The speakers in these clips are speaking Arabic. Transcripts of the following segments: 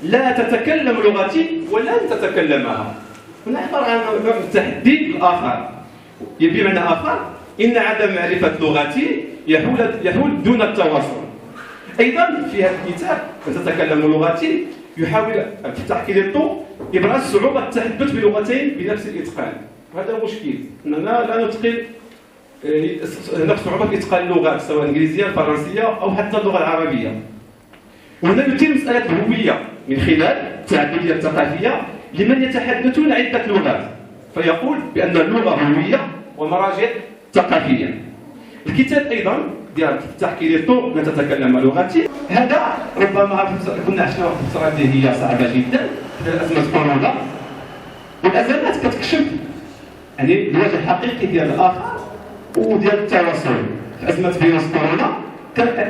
لا تتكلم لغتي ولن تتكلمها. هنا عبارة عن نوع من التحدي الآخر. بمعنى آخر إن عدم معرفة لغتي يحول دون التواصل. أيضا في هذا الكتاب تتكلم لغتي يحاول فتح كليرتو إبراز صعوبة التحدث بلغتين بنفس الإتقان. وهذا مشكل أننا لا نتقن نفس صعوبة إتقان اللغات سواء الإنجليزية الفرنسية أو حتى اللغة العربية. وهنا يتم مسألة الهوية من خلال التعددية الثقافية لمن يتحدثون عدة لغات، فيقول بأن اللغة هوية ومراجع ثقافية. الكتاب أيضا ديال فتح كليرتو لا تتكلم لغتي، هذا ربما كنا عشنا واحد الفترة اللي هي صعبة جدا ديال أزمة كورونا، والأزمات كتكشف يعني الوجه الحقيقي ديال الآخر وديال التواصل. في أزمة فيروس كورونا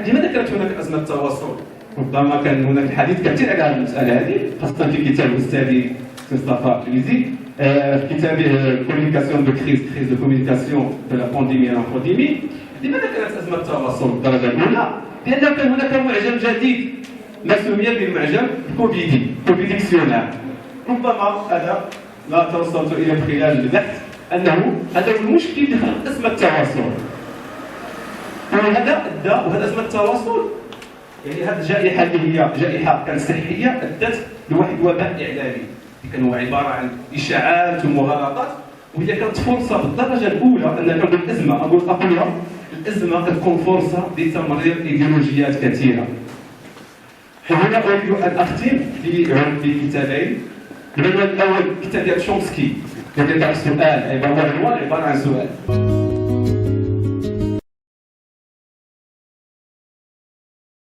لماذا كانت هناك أزمة تواصل؟ ربما كان هناك الحديث كثير على هذه المسألة هذه، خاصة في كتاب أستاذي مصطفى ليزي في كتابه كوميونيكاسيون دو كريز دو كوميونيكاسيون دو لا بانديمي لانفوديمي. لماذا كانت أزمة التواصل الدرجة الأولى؟ لأنه كان هناك معجم جديد ما سمي بالمعجم كوفيديكسيونال. ربما هذا ما توصلت إلى خلال البحث أنه هذا المشكل اللي خلق أزمة التواصل. وهذا أزمة التواصل يعني هذه الجائحة اللي هي جائحة كانت صحية أدت لواحد وباء إعلامي كان هو عبارة عن إشاعات ومغالطات، وهي كانت فرصة بالدرجة الأولى أن نقول الأزمة تكون فرصة لتمرير إيديولوجيات كثيرة. هنا أريد أن أختم بكتابين. العنوان الأول كتاب تشومسكي الذي يطرح سؤال، عبارة عن سؤال